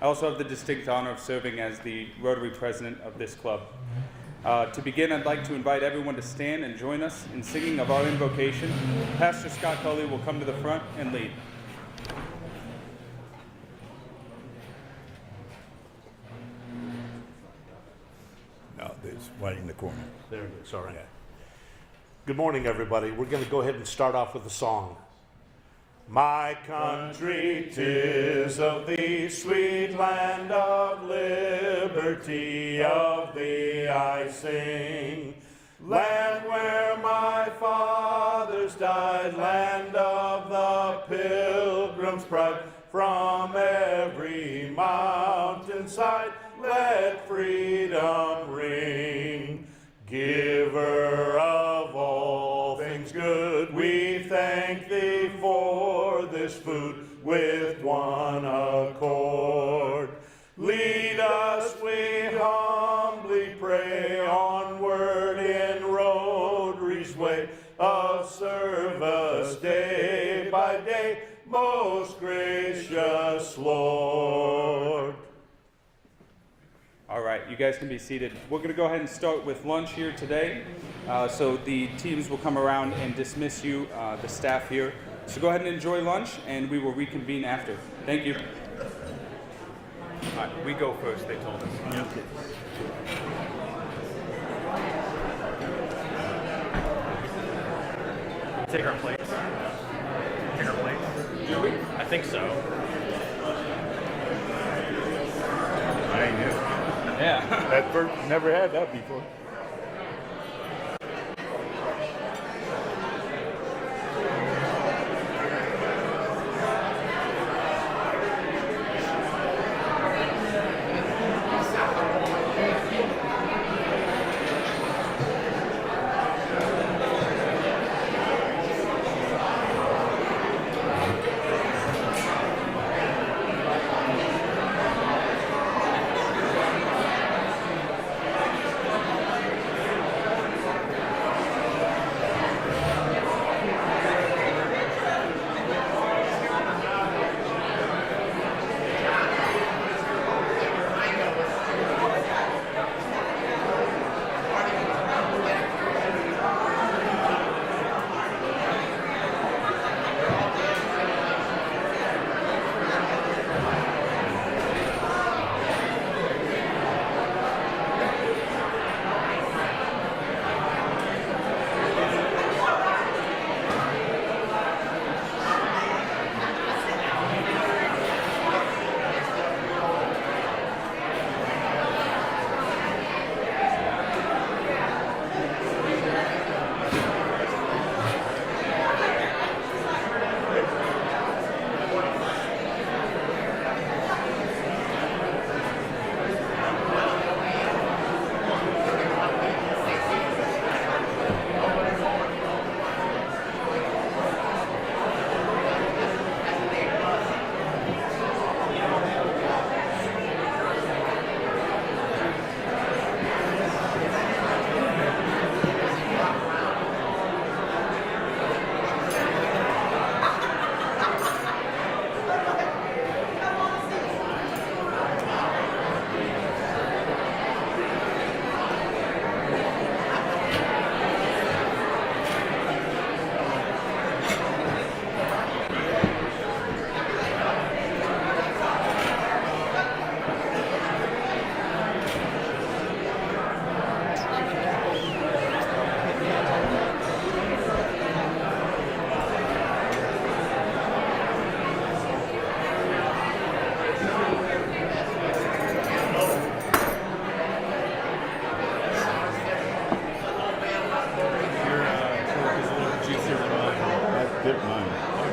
I also have the distinct honor of serving as the Rotary President of this club. To begin, I'd like to invite everyone to stand and join us in singing of our invocation. Pastor Scott Cully will come to the front and lead. No, there's right in the corner. There it is, all right. Yeah. Good morning, everybody. We're going to go ahead and start off with a song. My country, 'tis of thee, sweet land of liberty, of thee I sing. Land where my fathers died, land of the pilgrim's pride, from every mountainside, let freedom ring. Giver of all things good, we thank thee for this food with one accord. Lead us, we humbly pray, onward in Rotary's way of service day by day, most gracious Lord. All right, you guys can be seated. We're going to go ahead and start with lunch here today. So the teams will come around and dismiss you, the staff here. So go ahead and enjoy lunch, and we will reconvene after. Thank you. All right, we go first, they told us. Yeah. Take our plates. Take our plates. Do we? I think so. I knew. Yeah. That first, never had that before. dip mine. I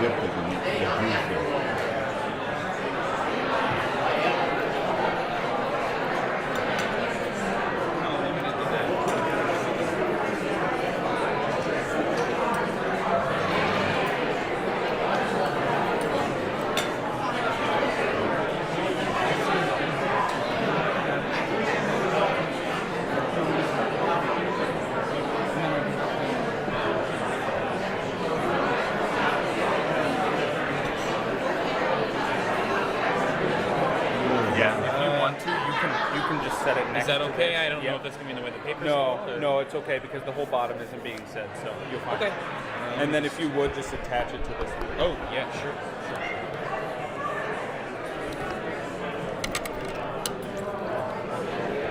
dipped it in the juice there. Yeah, if you want to, you can just set it next. Is that to okay? this. I don't Yeah. know if that's gonna be in the way the paper's No, or- no, it's okay because the whole bottom isn't being set, so you'll find. Okay. And then if you would just attach it to this. Oh yeah, sure.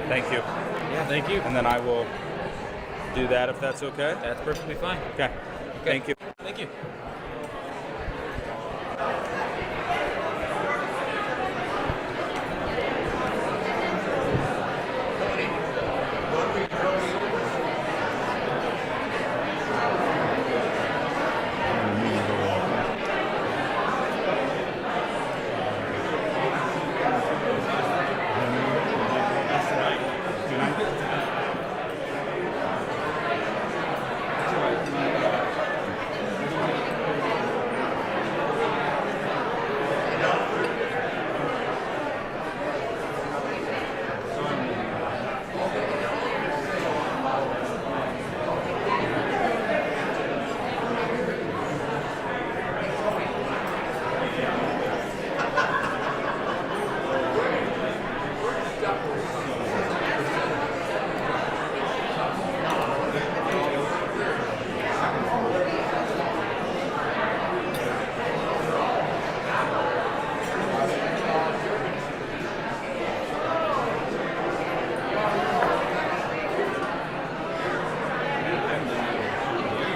Thank you. Yeah, thank you. And then I will do that if that's okay. That's perfectly fine. Okay. Thank you. Thank you.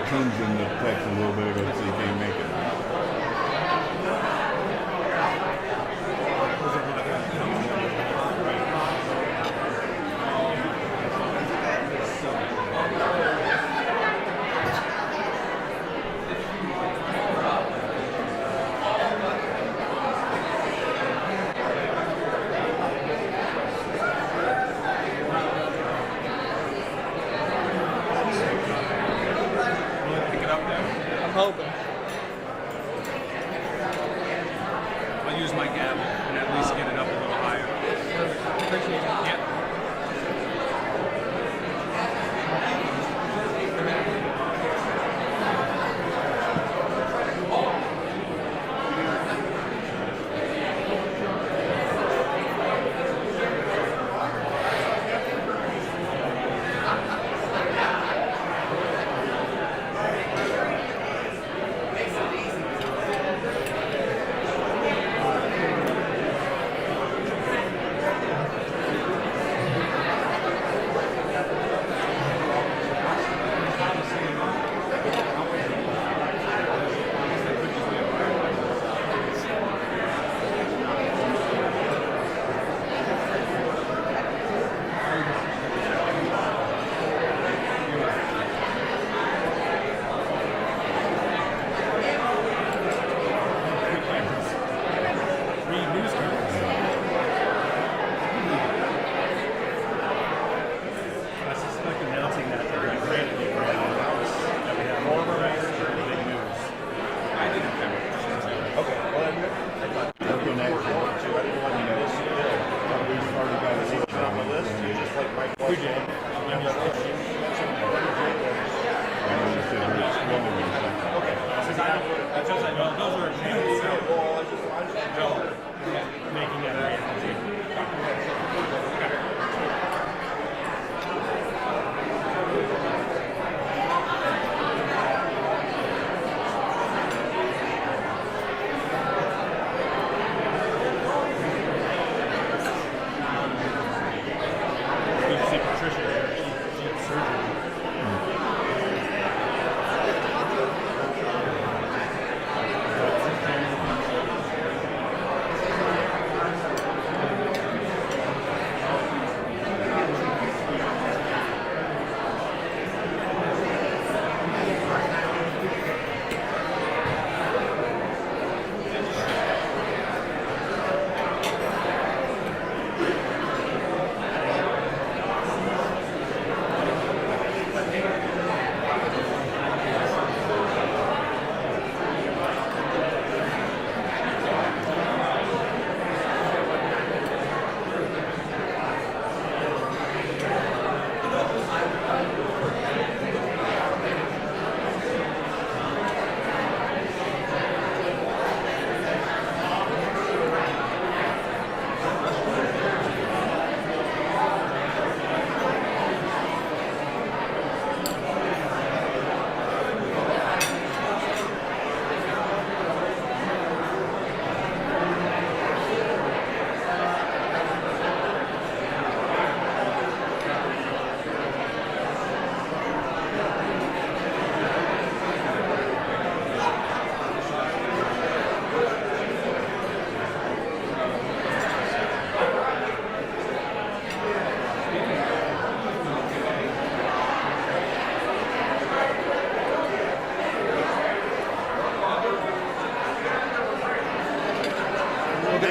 Comes in the text a little bit ago, so you can't make it. Pick it up there. I'm hoping. I'll use my gavel and at least get it up a little higher. Appreciate it. Yeah.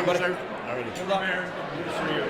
buddy. sir. All righty. Good luck, Mayor. Good to see you.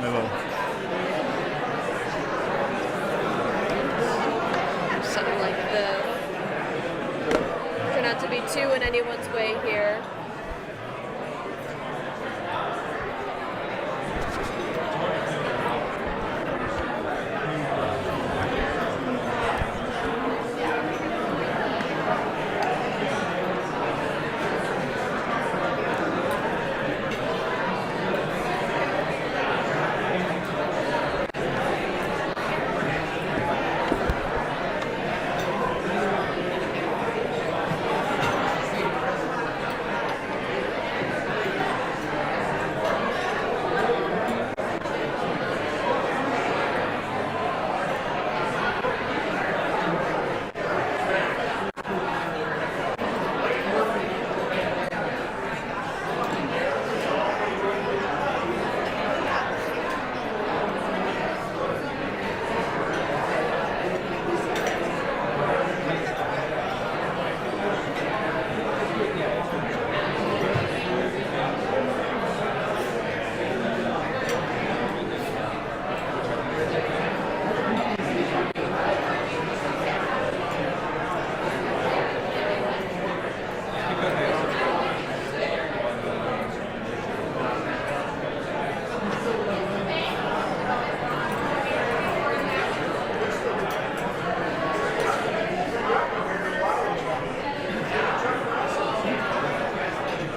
Hello. Something like this. Try not to be too in anyone's way here.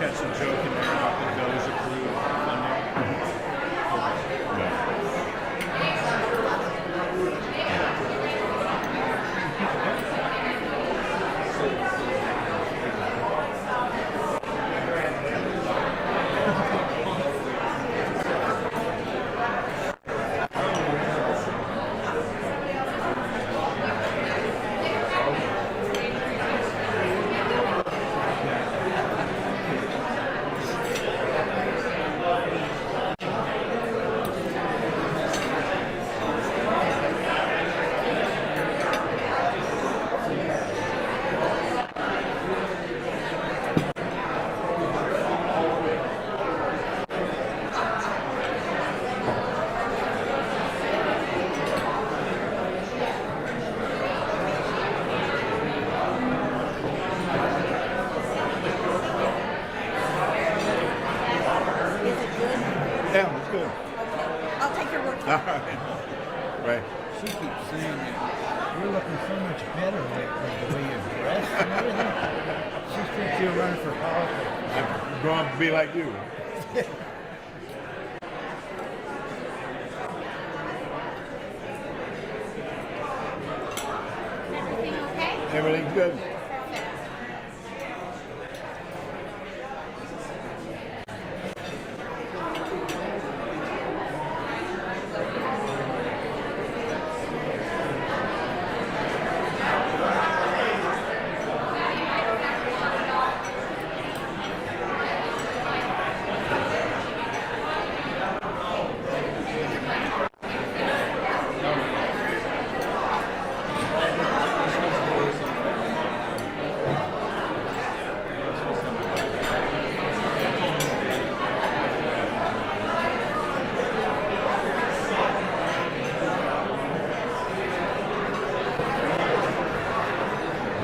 Catch some joke in there about the Doja crew funding. Yeah, it's good. I'll take your word for All it. right. Right. She keeps saying that you're looking so much better lately, the way you're dressed and everything. She thinks you're running for politics. I'm going to be like you. Everything okay? Everything's good.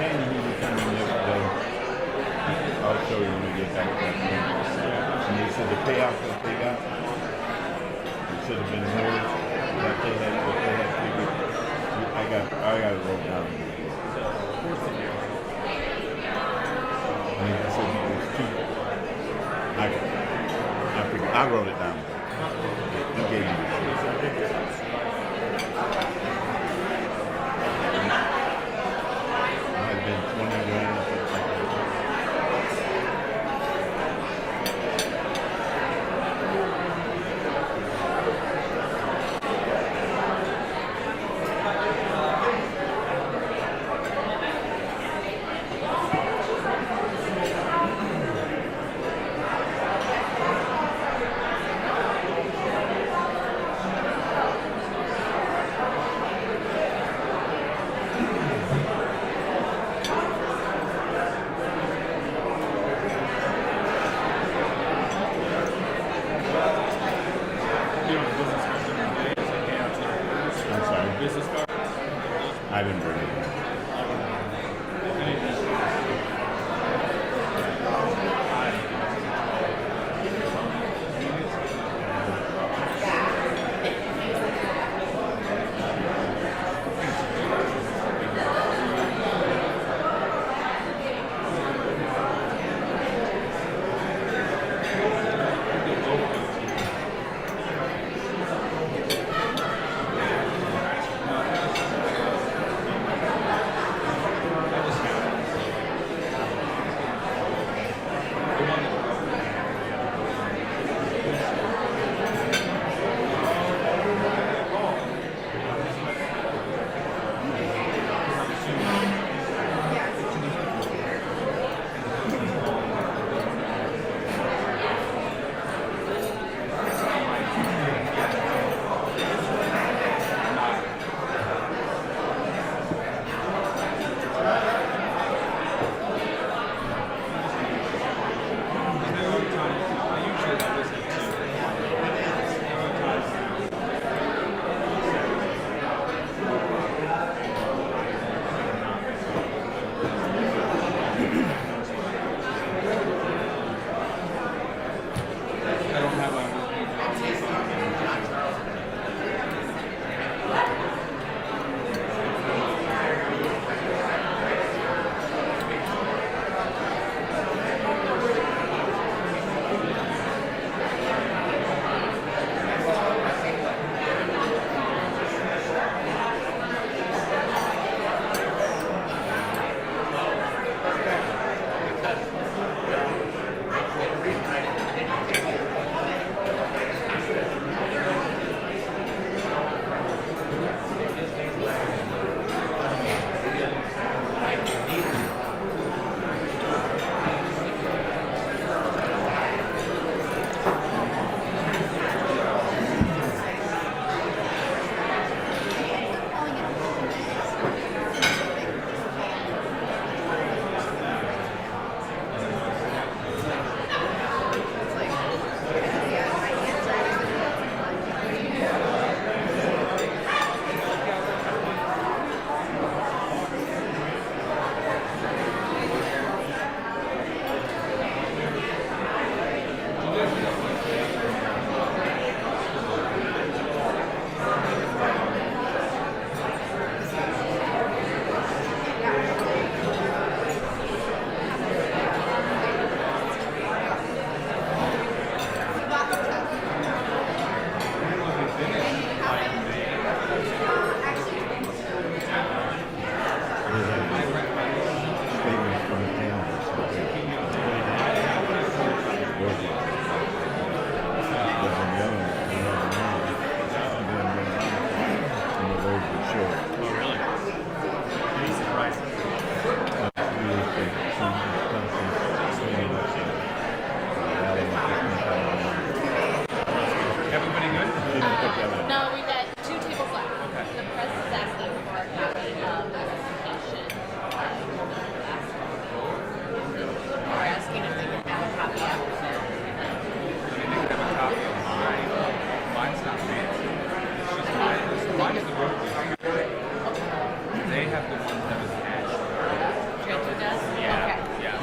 Danny, he was coming yesterday. I'll show you when we get back there. And he said the payout that they got, it should have been more. What they had figured. I got it wrote down. I wrote it down. He gave me the sheet. It had been 20 grand or something like that. I'm sorry. Business card? I didn't bring it.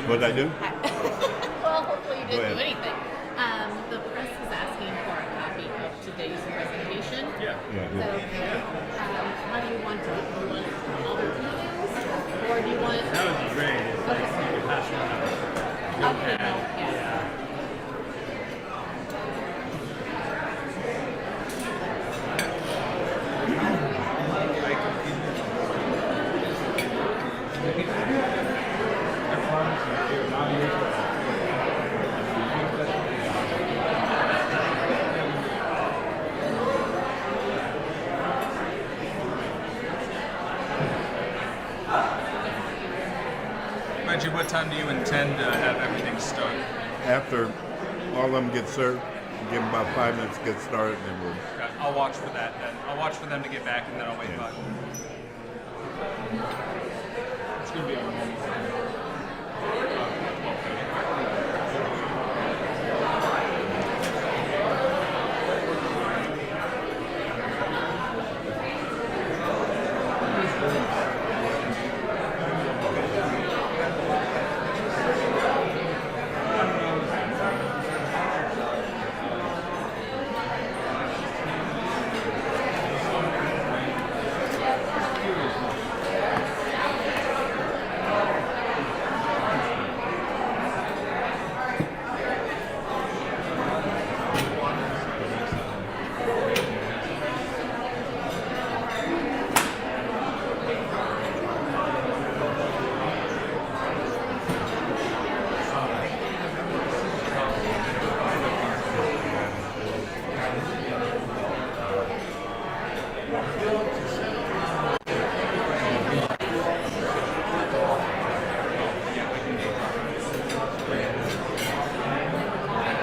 What did I do? Well, hopefully you Go didn't do ahead. anything. The press is asking for a copy of today's presentation. Yeah. Yeah, Is good. that okay? How do you want to do it? Do you want all the meetings? Or do you want... That would be great. If Okay. you could pass one out. Okay, no, yeah. Reggie, what time do you intend to have everything start? After all of them get served, give them about 5 minutes to get started, and then we'll. Okay, I'll watch for that then. I'll watch for them to get back and then I'll wait Yeah. by. It's going to be on normal time.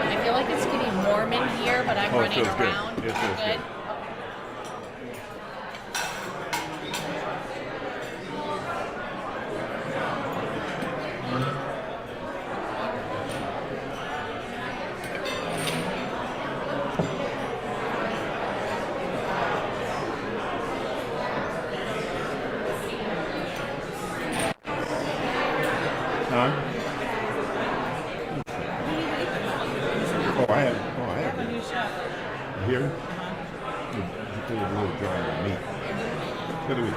I feel like it's getting warm in here, but I'm Oh, it running feels good. around. It feels good. Huh? Oh, I have. Here? It's a little dry on me. What do we?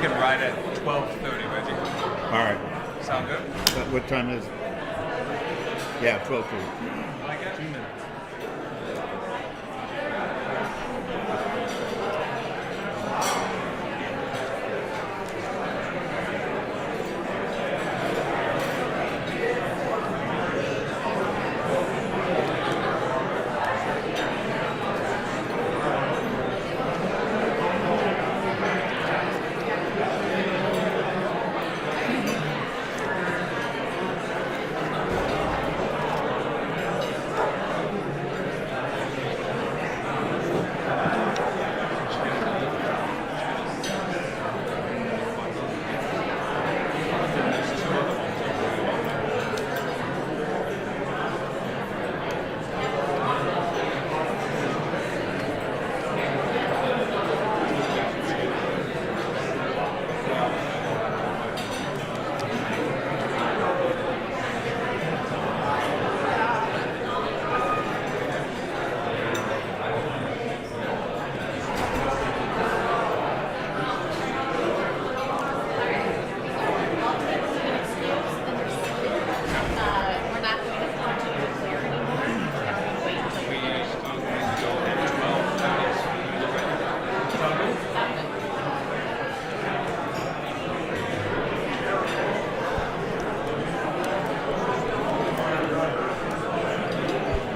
thinking right at 12:30, Reggie. All right. Sound good? What time is it? Yeah, 12:30. I got 2 minutes.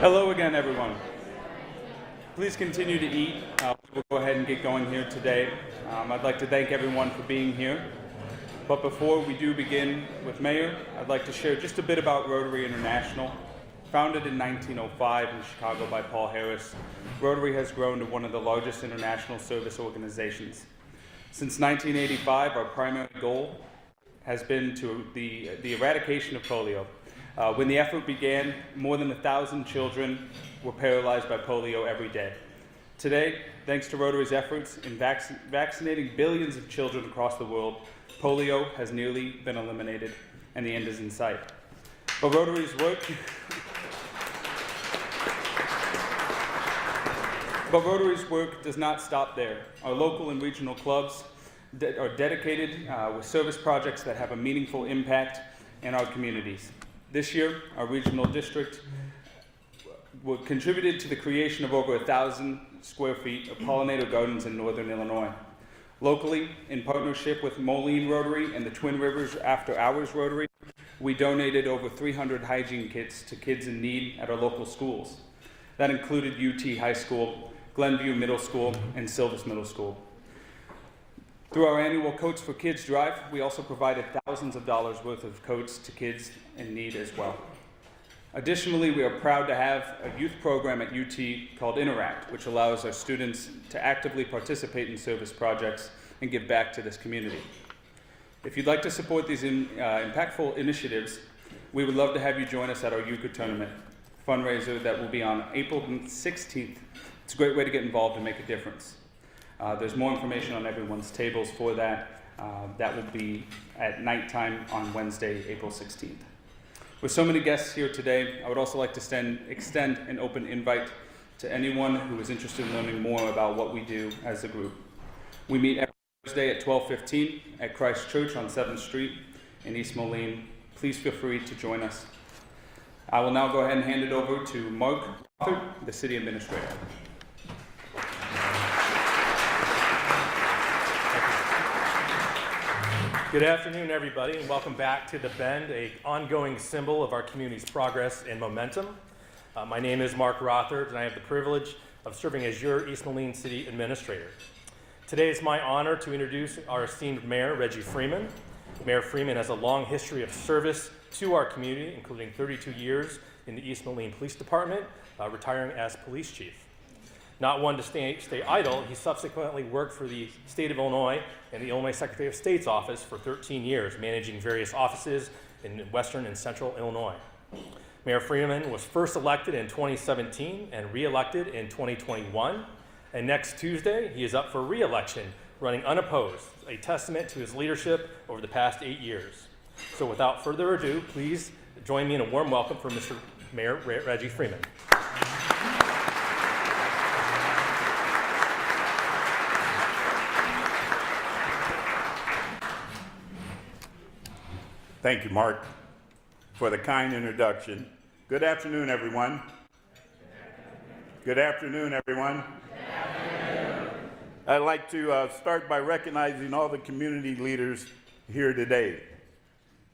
Hello again, everyone. Please continue to eat. We'll go ahead and get going here today. I'd like to thank everyone for being here. But before we do begin with Mayor, I'd like to share just a bit about Rotary International. Founded in 1905 in Chicago by Paul Harris, Rotary has grown to one of the largest international service organizations. Since 1985, our primary goal has been to the eradication of polio. When the effort began, more than 1,000 children were paralyzed by polio every day. Today, thanks to Rotary's efforts in vaccinating billions of children across the world, polio has nearly been eliminated and the end is in sight. But Rotary's work does not stop there. Our local and regional clubs are dedicated with service projects that have a meaningful impact in our communities. This year, our regional district contributed to the creation of over 1,000 square feet of pollinator gardens in northern Illinois. Locally, in partnership with Moline Rotary and the Twin Rivers After Hours Rotary, we donated over 300 hygiene kits to kids in need at our local schools. That included UT High School, Glenview Middle School, and Silvis Middle School. Through our annual Coats for Kids drive, we also provided thousands of dollars worth of coats to kids in need as well. Additionally, we are proud to have a youth program at UT called Interact, which allows our students to actively participate in service projects and give back to this community. If you'd like to support these impactful initiatives, we would love to have you join us at our Euchre Tournament fundraiser that will be on April 16th. It's a great way to get involved and make a difference. There's more information on everyone's tables for that. That will be at nighttime on Wednesday, April 16th. With so many guests here today, I would also like to extend an open invite to anyone who is interested in learning more about what we do as a group. We meet every Thursday at 12:15 at Christ Church on 7th Street in East Moline. Please feel free to join us. I will now go ahead and hand it over to Mark Rothert, the City Administrator. Good afternoon, everybody, and welcome back to the Bend, an ongoing symbol of our community's progress and momentum. My name is Mark Rothert, and I have the privilege of serving as your East Moline City Administrator. Today is my honor to introduce our esteemed Mayor, Reggie Freeman. Mayor Freeman has a long history of service to our community, including 32 years in the East Moline Police Department, retiring as police chief. Not one to stay idle, he subsequently worked for the state of Illinois and the Illinois Secretary of State's office for 13 years, managing various offices in western and central Illinois. Mayor Freeman was first elected in 2017 and re-elected in 2021. And next Tuesday, he is up for re-election, running unopposed, a testament to his leadership over the past 8 years. So without further ado, please join me in a warm welcome for Mr. Mayor Reggie Freeman. Thank you, Mark, for the kind introduction. Good afternoon, everyone. Good afternoon, everyone. I'd like to start by recognizing all the community leaders here today,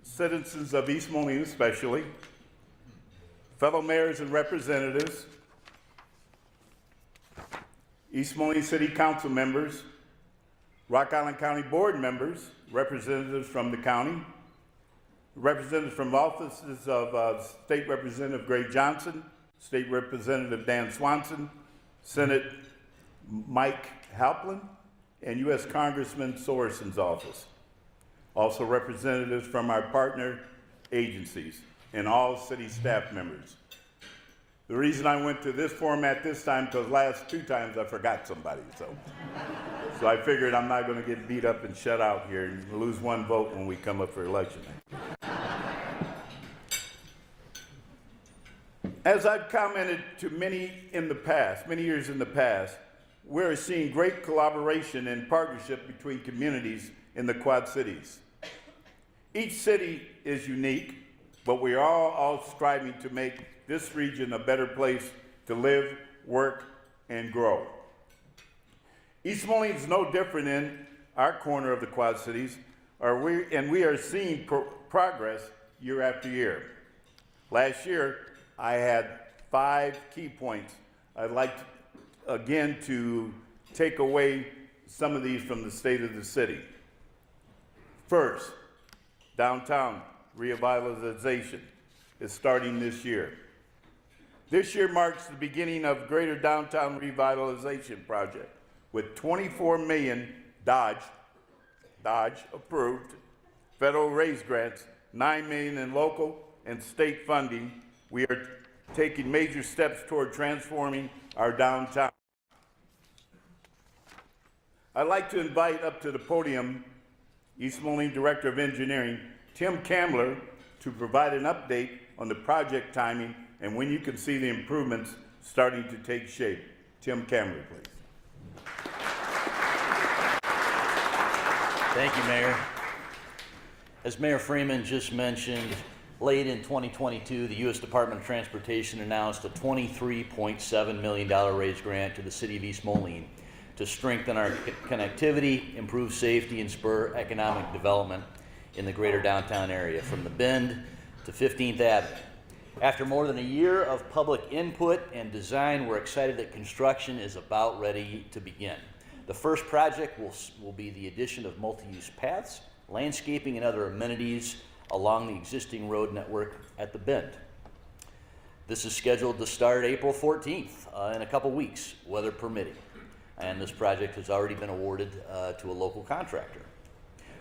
citizens of East Moline especially, fellow mayors and representatives, East Moline City Council members, Rock Island County Board members, representatives from the county, representatives from offices of State Representative Gray Johnson, State Representative Dan Swanson, Senate Mike Halplin, and U.S. Congressman Sorensen's office. Also representatives from our partner agencies and all city staff members. The reason I went to this format this time, because last two times I forgot somebody, so I figured I'm not going to get beat up and shut out here and lose one vote when we come up for election. As I've commented to many years in the past, we're seeing great collaboration and partnership between communities in the Quad Cities. Each city is unique, but we are all striving to make this region a better place to live, work, and grow. East Moline is no different in our corner of the Quad Cities, and we are seeing progress year after year. Last year, I had 5 key points. I'd like again to take away some of these from the state of the city. First, downtown revitalization is starting this year. This year marks the beginning of Greater Downtown Revitalization Project with $24 million Dodge approved federal raise grants, $9 million in local and state funding. We are taking major steps toward transforming our downtown. I'd like to invite up to the podium East Moline Director of Engineering, Tim Kamler, to provide an update on the project timing and when you can see the improvements starting to take shape. Tim Kamler, please. Thank you, Mayor. As Mayor Freeman just mentioned, late in 2022, the U.S. Department of Transportation announced a $23.7 million raise grant to the City of East Moline to strengthen our connectivity, improve safety, and spur economic development in the greater downtown area, from the Bend to 15th Avenue. After more than a year of public input and design, we're excited that construction is about ready to begin. The first project will be the addition of multi-use paths, landscaping, and other amenities along the existing road network at the Bend. This is scheduled to start April 14th, in a couple weeks, weather permitting. And this project has already been awarded to a local contractor.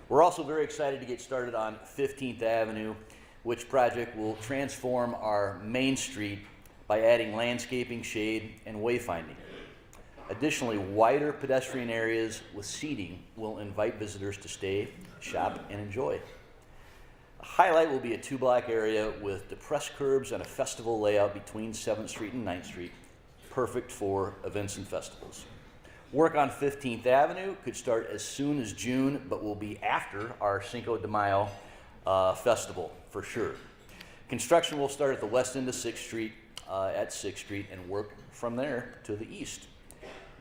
We're also very excited to get started on 15th Avenue, which project will transform our Main Street by adding landscaping, shade, and wayfinding. Additionally, wider pedestrian areas with seating will invite visitors to stay, shop, and enjoy. A highlight will be a 2-block area with depressed curbs and a festival layout between 7th Street and 9th Street, perfect for events and festivals. Work on 15th Avenue could start as soon as June, but will be after our Cinco de Mayo festival for sure. Construction will start at the west end of 6th Street at 6th Street and work from there to the east.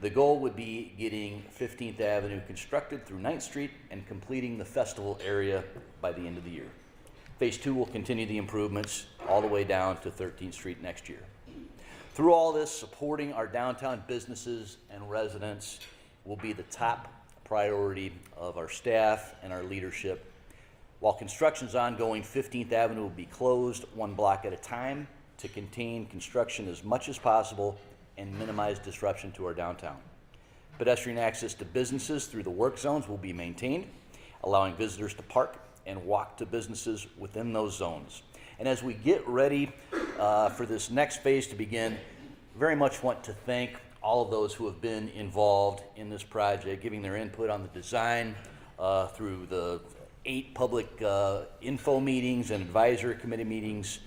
The goal would be getting 15th Avenue constructed through 9th Street and completing the festival area by the end of the year. Phase 2 will continue the improvements all the way down to 13th Street next year. Through all this, supporting our downtown businesses and residents will be the top priority of our staff and our leadership. While construction is ongoing, 15th Avenue will be closed 1 block at a time to contain construction as much as possible and minimize disruption to our downtown. Pedestrian access to businesses through the work zones will be maintained, allowing visitors to park and walk to businesses within those zones. And as we get ready for this next phase to begin, very much want to thank all of those who have been involved in this project, giving their input on the design through the 8 public info meetings and advisory committee meetings,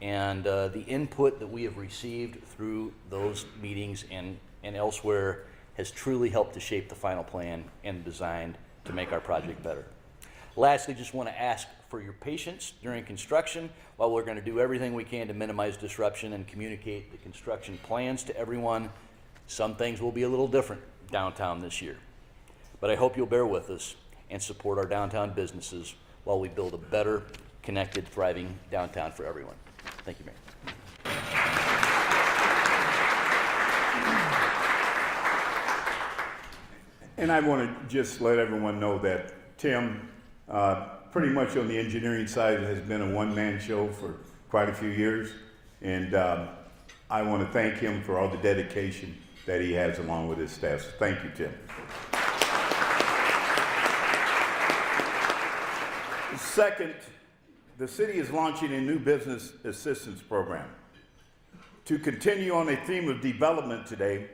and the input that we have received through those meetings and elsewhere has truly helped to shape the final plan and design to make our project better. Lastly, just want to ask for your patience during construction while we're going to do everything we can to minimize disruption and communicate the construction plans to everyone. Some things will be a little different downtown this year, but I hope you'll bear with us and support our downtown businesses while we build a better, connected, thriving downtown for everyone. Thank you, Mayor. And I want to just let everyone know that Tim, pretty much on the engineering side, has been a one-man show for quite a few years. And I want to thank him for all the dedication that he has along with his staff. So thank you, Tim. Second, the city is launching a new business assistance program. To continue on a theme of development today,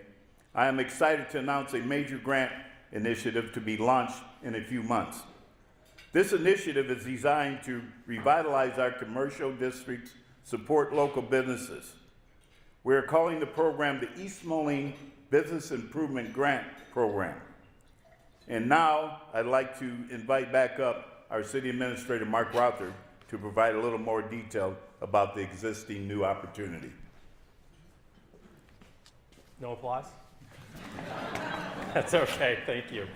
I am excited to announce a major grant initiative to be launched in a few months. This initiative is designed to revitalize our commercial districts, support local businesses. We are calling the program the East Moline Business Improvement Grant Program. And now I'd like to invite back up our City Administrator, Mark Rother, to provide a little more detail about the existing new opportunity. No applause? That's okay, thank you.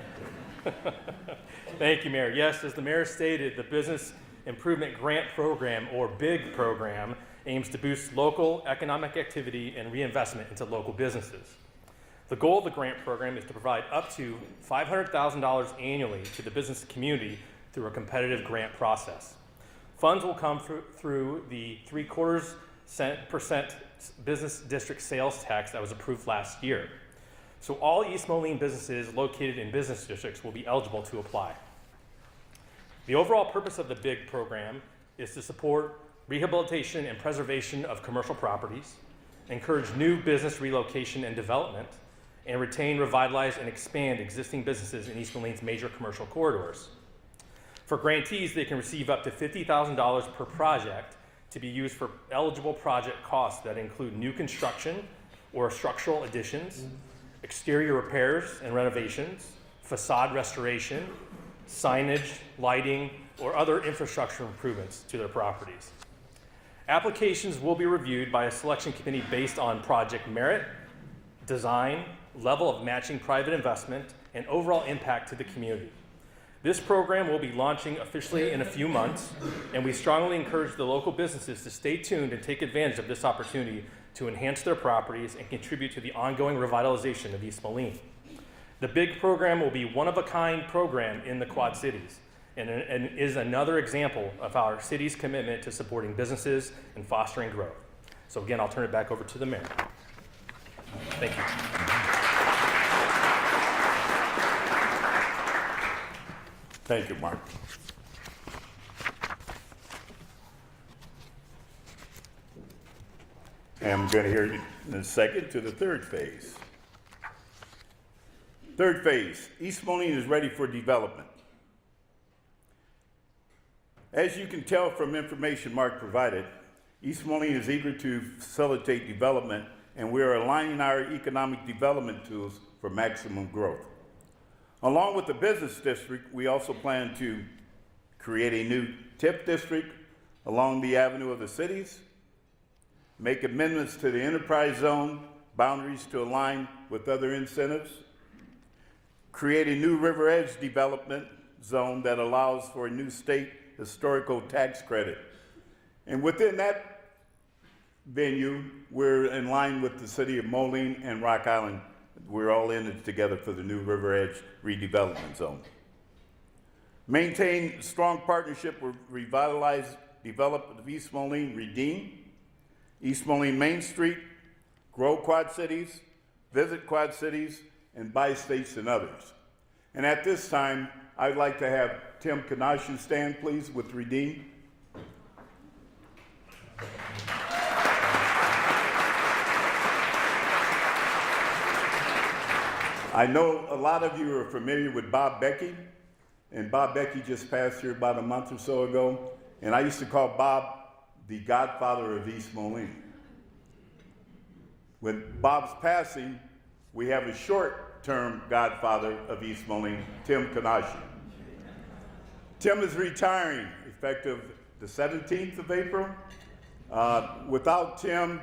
Thank you, Mayor. Yes, as the Mayor stated, the Business Improvement Grant Program, or BIG program, aims to boost local economic activity and reinvestment into local businesses. The goal of the grant program is to provide up to $500,000 annually to the business community through a competitive grant process. Funds will come through the 0.75% business district sales tax that was approved last year. So all East Moline businesses located in business districts will be eligible to apply. The overall purpose of the BIG program is to support rehabilitation and preservation of commercial properties, encourage new business relocation and development, and retain, revitalize, and expand existing businesses in East Moline's major commercial corridors. For grantees, they can receive up to $50,000 per project to be used for eligible project costs that include new construction or structural additions, exterior repairs and renovations, facade restoration, signage, lighting, or other infrastructure improvements to their properties. Applications will be reviewed by a selection committee based on project merit, design, level of matching private investment, and overall impact to the community. This program will be launching officially in a few months, and we strongly encourage the local businesses to stay tuned and take advantage of this opportunity to enhance their properties and contribute to the ongoing revitalization of East Moline. The BIG program will be one-of-a-kind program in the Quad Cities and is another example of our city's commitment to supporting businesses and fostering growth. So again, I'll turn it back over to the mayor. Thank you. Thank you, Mark. And I'm going to hear you in a second to the third phase. Third phase, East Moline is ready for development. As you can tell from information Mark provided, East Moline is eager to facilitate development, and we are aligning our economic development tools for maximum growth. Along with the business district, we also plan to create a new TIP district along the Avenue of the Cities, make amendments to the enterprise zone boundaries to align with other incentives, create a new River Edge development zone that allows for a new state historical tax credit. And within that venue, we're in line with the city of Moline and Rock Island. We're all in it together for the new River Edge redevelopment zone. Maintain strong partnership with revitalize development of East Moline, redeem East Moline Main Street, grow Quad Cities, visit Quad Cities, and buy states and others. And at this time, I'd like to have Tim Kanashu stand, please, with Redeem. I know a lot of you are familiar with Bob Becky, and Bob Becky just passed here about a month or so ago, and I used to call Bob the godfather of East Moline. With Bob's passing, we have a short-term godfather of East Moline, Tim Kanashu. Tim is retiring effective the 17th of April. Without Tim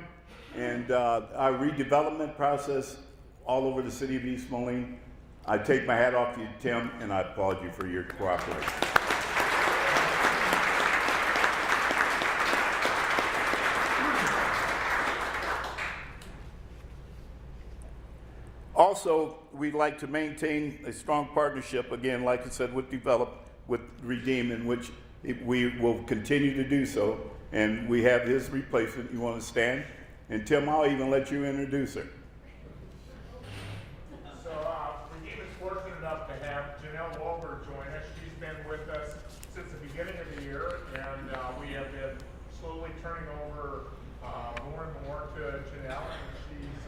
and our redevelopment process all over the city of East Moline, I take my hat off to you, Tim, and I applaud you for your cooperation. Also, we'd like to maintain a strong partnership, again, like I said, with Redeem, in which we will continue to do so. And we have his replacement. You want to stand? And Tim, I'll even let you introduce her. So, Redeem is fortunate enough to have Janelle Wolper join us. She's been with us since the beginning of the year, and we have been slowly turning over more and more to Janelle. And she's,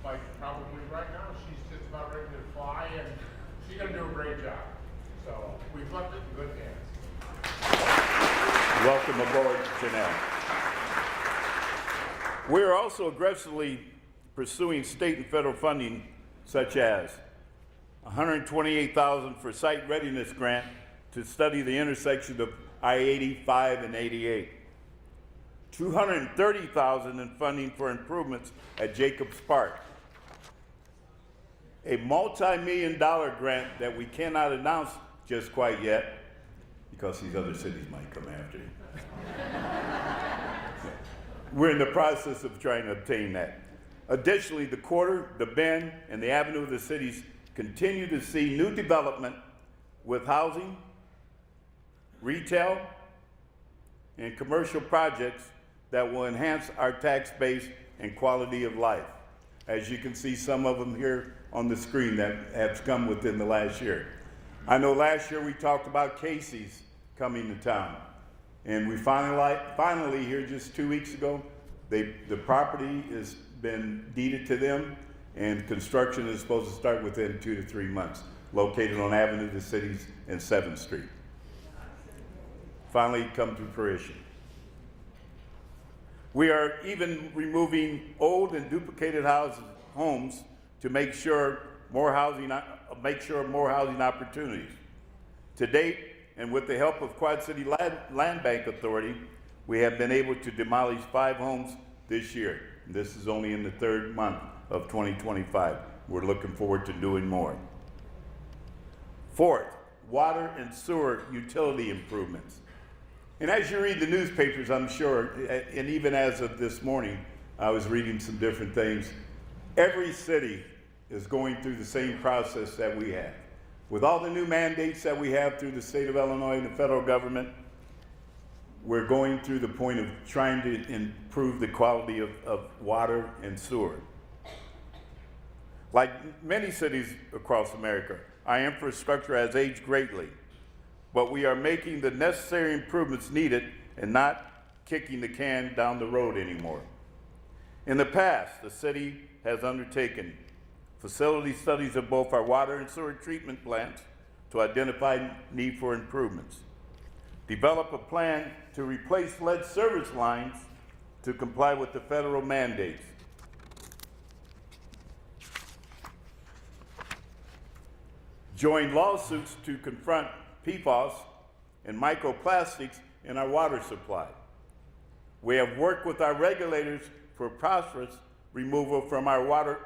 like probably right now, she's just about ready to fly, and she's going to do a great job. So, we've left it in good hands. Welcome aboard, Janelle. We are also aggressively pursuing state and federal funding, such as $128,000 for site readiness grant to study the intersection of I-85 and 88, $230,000 in funding for improvements at Jacobs Park, a multi-million-dollar grant that we cannot announce just quite yet, because these other cities might come after you. We're in the process of trying to obtain that. Additionally, the Quarter, the Bend, and the Avenue of the cities continue to see new development with housing, retail, and commercial projects that will enhance our tax base and quality of life. As you can see, some of them here on the screen that have come within the last year. I know last year we talked about Casey's coming to town. And we finally here just 2 weeks ago, the property has been deeded to them, and construction is supposed to start within 2 to 3 months, located on Avenue of the Cities and 7th Street. Finally come to fruition. We are even removing old and duplicated homes to make sure more housing opportunities. To date, and with the help of Quad City Land Bank Authority, we have been able to demolish 5 homes this year. This is only in the 3rd month of 2025. We're looking forward to doing more. Fourth, water and sewer utility improvements. And as you read the newspapers, I'm sure, and even as of this morning, I was reading some different things. Every city is going through the same process that we have. With all the new mandates that we have through the state of Illinois and the federal government, we're going through the point of trying to improve the quality of water and sewer. Like many cities across America, our infrastructure has aged greatly, but we are making the necessary improvements needed and not kicking the can down the road anymore. In the past, the city has undertaken facility studies of both our water and sewer treatment plants to identify need for improvements. Develop a plan to replace lead service lines to comply with the federal mandates. Join lawsuits to confront PFAS and microplastics in our water supply. We have worked with our regulators for phosphorus removal from our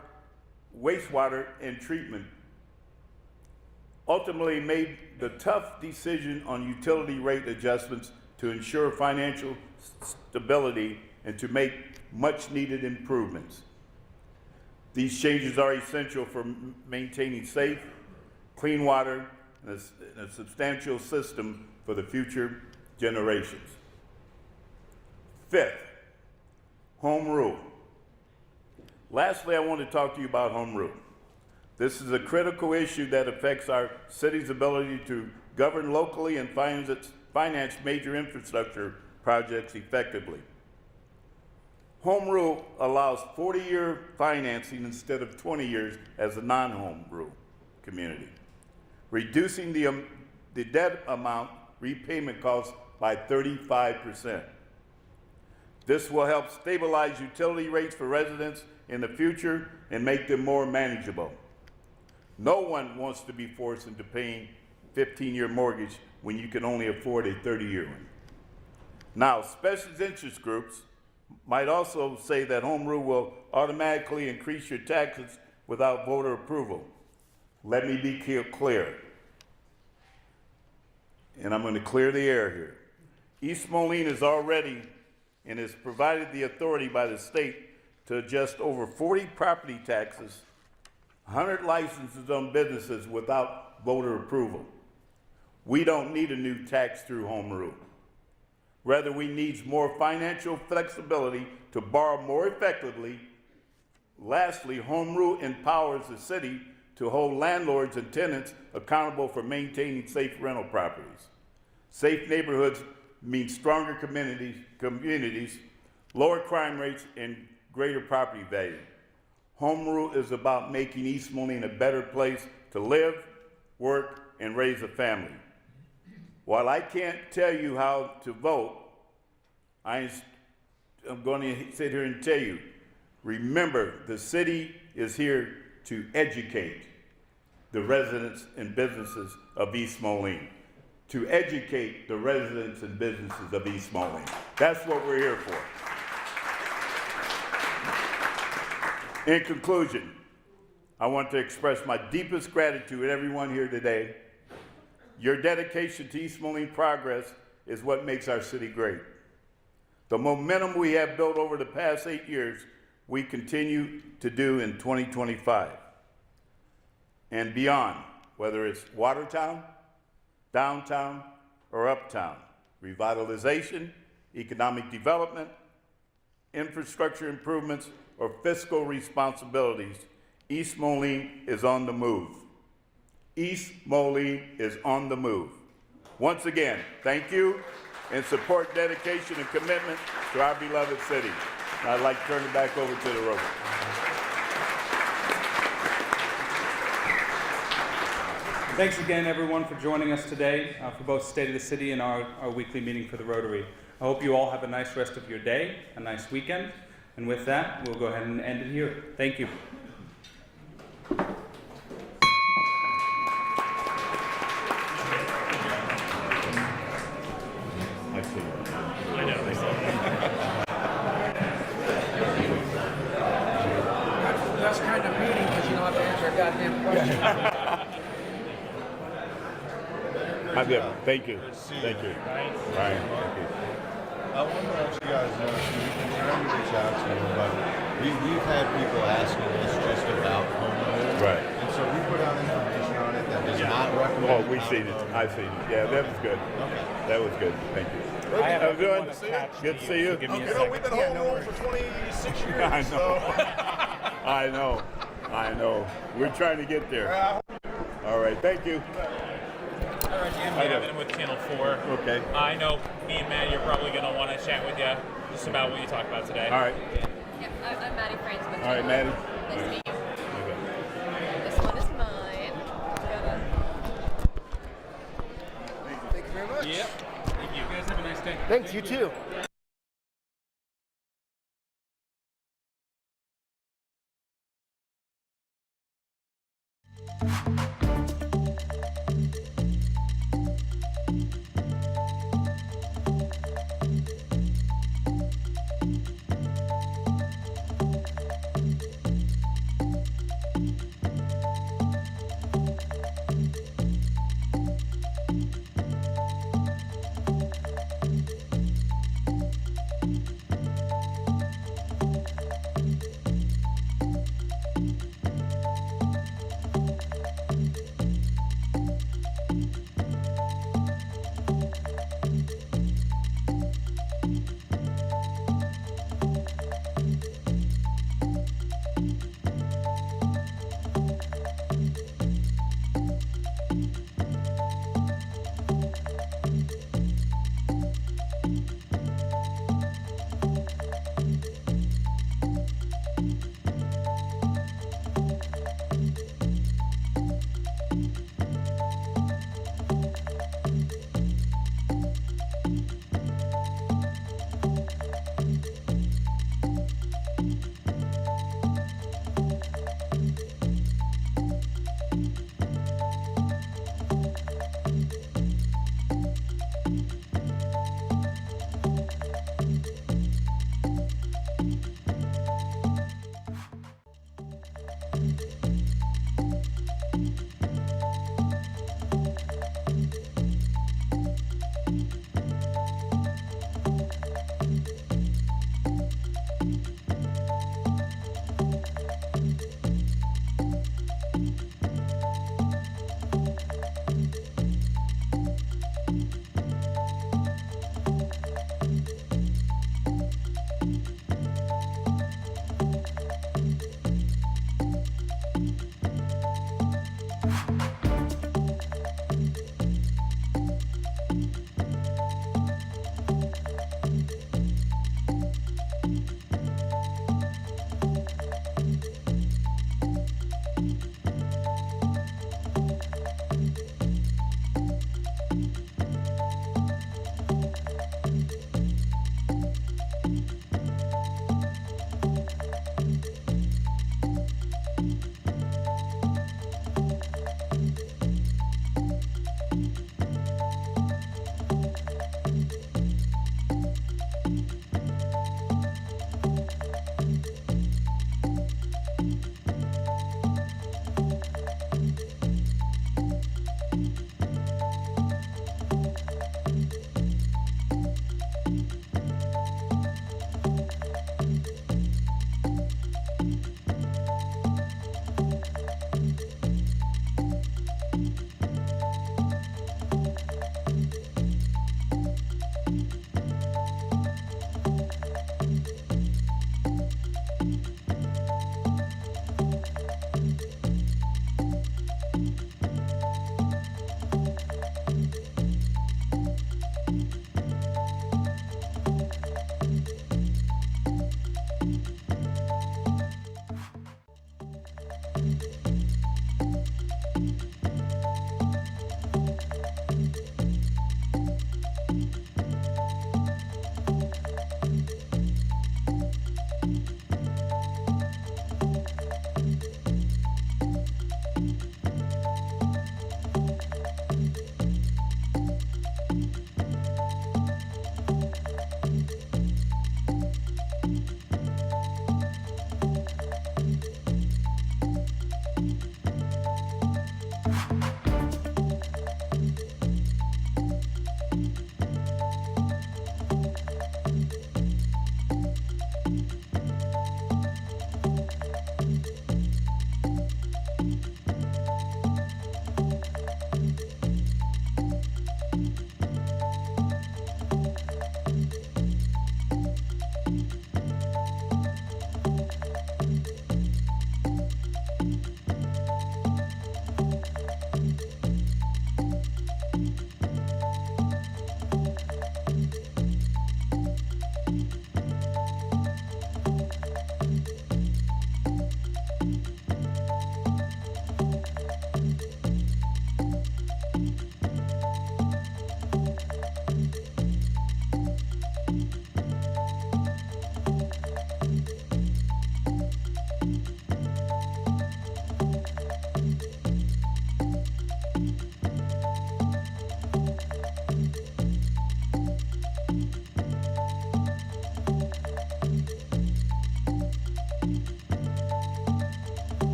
wastewater and treatment. Ultimately made the tough decision on utility rate adjustments to ensure financial stability and to make much needed improvements. These changes are essential for maintaining safe, clean water and a substantial system for the future generations. Fifth, home rule. Lastly, I want to talk to you about home rule. This is a critical issue that affects our city's ability to govern locally and finance major infrastructure projects effectively. Home rule allows 40-year financing instead of 20 years as a non-home rule community, reducing the debt amount repayment costs by 35%. This will help stabilize utility rates for residents in the future and make them more manageable. No one wants to be forced into paying 15-year mortgage when you can only afford a 30-year one. Now, special interest groups might also say that home rule will automatically increase your taxes without voter approval. Let me be clear, and I'm going to clear the air here. East Moline is already and is provided the authority by the state to adjust over 40 property taxes, 100 licenses on businesses without voter approval. We don't need a new tax through home rule. Rather, we need more financial flexibility to borrow more effectively. Lastly, home rule empowers the city to hold landlords and tenants accountable for maintaining safe rental properties. Safe neighborhoods mean stronger communities, lower crime rates, and greater property value. Home rule is about making East Moline a better place to live, work, and raise a family. While I can't tell you how to vote, I'm going to sit here and tell you, remember, the city is here to educate the residents and businesses of East Moline. To educate the residents and businesses of East Moline. That's what we're here for. In conclusion, I want to express my deepest gratitude to everyone here today. Your dedication to East Moline progress is what makes our city great. The momentum we have built over the past 8 years, we continue to do in 2025 and beyond, whether it's Watertown, downtown, or uptown, revitalization, economic development, infrastructure improvements, or fiscal responsibilities. East Moline is on the move. East Moline is on the move. Once again, thank you and support, dedication, and commitment to our beloved city. And I'd like to turn it back over to the Rotary. Thanks again, everyone, for joining us today for both State of the City and our weekly meeting for the Rotary. I hope you all have a nice rest of your day, a nice weekend. And with that, we'll go ahead and end it here. Thank you. That's kind of meeting because you don't have to answer a goddamn question. I'm good. Thank you. Thank you. Ryan? Ryan, thank you. I want to let you guys know, so we can try to reach out to you, but we've had people asking us just about home rule. Right. And so we put out information on it that does not recommend. Oh, we've seen it. I've seen it. Yeah, that was good. Okay. That was good. Thank you. I have How good? attached Good to see you. Give me a You know, second. we've been home rule for 26 years. I know. I know. We're trying to get there. All right. Thank you. I'm Gavin with Channel 4. Okay. I know me and Matt, you're probably going to want to chat with you just about what you talked about today. All right. Yeah, I'm Maddie France with All right, Maddie. Nice to meet you. Okay. This one is mine. Thank you very much. Yep. Thank you. You guys have a nice day. Thanks, you too.